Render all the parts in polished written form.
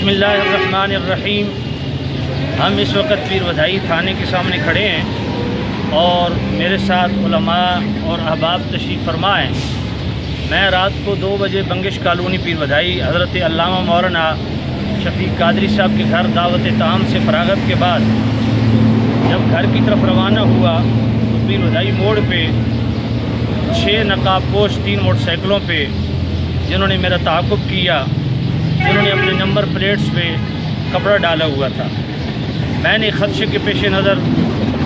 बिस्मिल्लाहिर्रहमानिर्रहीम। हम इस वक्त पीर वधाई थाने के सामने खड़े हैं और मेरे साथ उलमा और अहबाब तशरीफ़ फरमा हैं। मैं रात को 2 बजे बंगिश कॉलोनी पीर वधाई हज़रत अल्लामा मौलाना शफीक कादरी साहब के घर दावत ताम से फरागत के बाद जब घर की तरफ रवाना हुआ तो पीर वधाई मोड़ पे 6 नकाबपोश 3 मोटरसाइकिलों पे जिन्होंने मेरा ताक़ुब किया, जिन्होंने अपने नंबर प्लेट्स पे कपड़ा डाला हुआ था। मैंने ख़दशे के पेश नज़र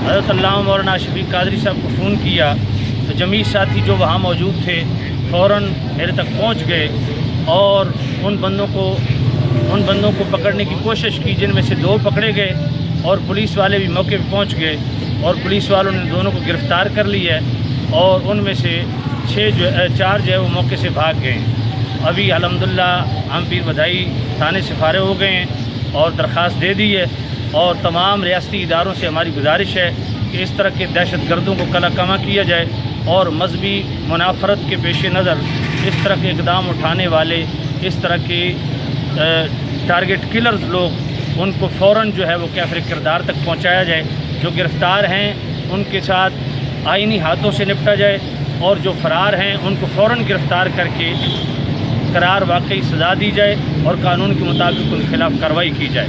हज़रत अल्लामा मौलाना शफीक कादरी साहब को फ़ोन किया तो जमी साथी जो वहाँ मौजूद थे फ़ौरन मेरे तक पहुँच गए और उन बंदों को पकड़ने की कोशिश की, जिनमें से 2 पकड़े गए और पुलिस वाले भी मौके पर पहुँच गए और पुलिस वालों ने दोनों को गिरफ़्तार कर लिया और उनमें से 4 जो है वो मौके से भाग गए। अभी अल्हम्दुलिल्लाह हम पीर वधाई थाने से फारिग हो गए हैं और दरख्वास्त दे दी है और तमाम रियासती इदारों से हमारी गुजारिश है कि इस तरह के दहशत गर्दों को कलाकमा किया जाए और मजहबी मुनाफरत के पेश नज़र इस तरह के इक़दाम उठाने वाले, इस तरह के टारगेट किलर्स लोग, उनको फ़ौरन जो है वो कैफ़र किरदार तक पहुँचाया जाए। जो गिरफ़्तार हैं उनके साथ आइनी हाथों से निपटा जाए और जो फ़रार हैं उनको फ़ौरन गिरफ़्तार करके करार वाकई सज़ा दी जाए और कानून के मुताबिक उनके खिलाफ़ कार्रवाई की जाए।